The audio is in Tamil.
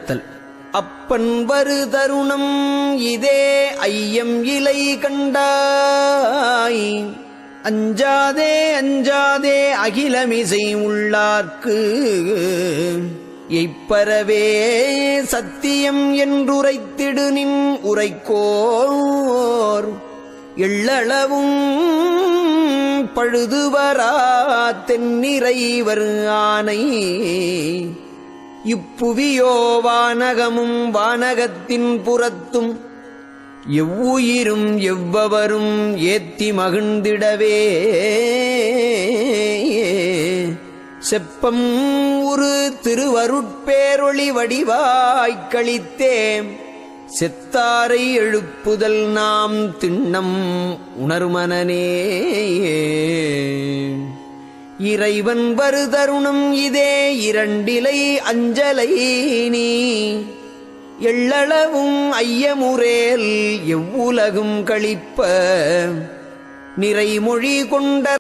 அடுத்தல். அப்பன் வரு தருணம் இதே ஐயம் இலை கண்டாய், அஞ்சாதே அஞ்சாதே அகிலமிசை உள்ளார்க்கு எய்ப்பரவே சத்தியம் என்றுரைத்திடு நின் உரைக்கோர் எள்ளளவும் பழுதுவரா தென்னிறைவர் ஆனை. இப்புவியோ வானகமும் வானகத்தின் புறத்தும் எவ்வுயிரும் எவ்வவரும் ஏத்தி மகிழ்ந்திடவே செப்பம் ஒரு திருவருட்பேரொளி வடிவாய்க்களித்தேம் செத்தாரை எழுப்புதல் நாம் திண்ணம் உணர்மனனே. இறைவன் வரு தருணம் இதே இரண்டிலை அஞ்சலை நீ எள்ளளவும் ஐயமுரேல் எவ்வுலகும் கழிப்ப நிறைமொழி கொண்ட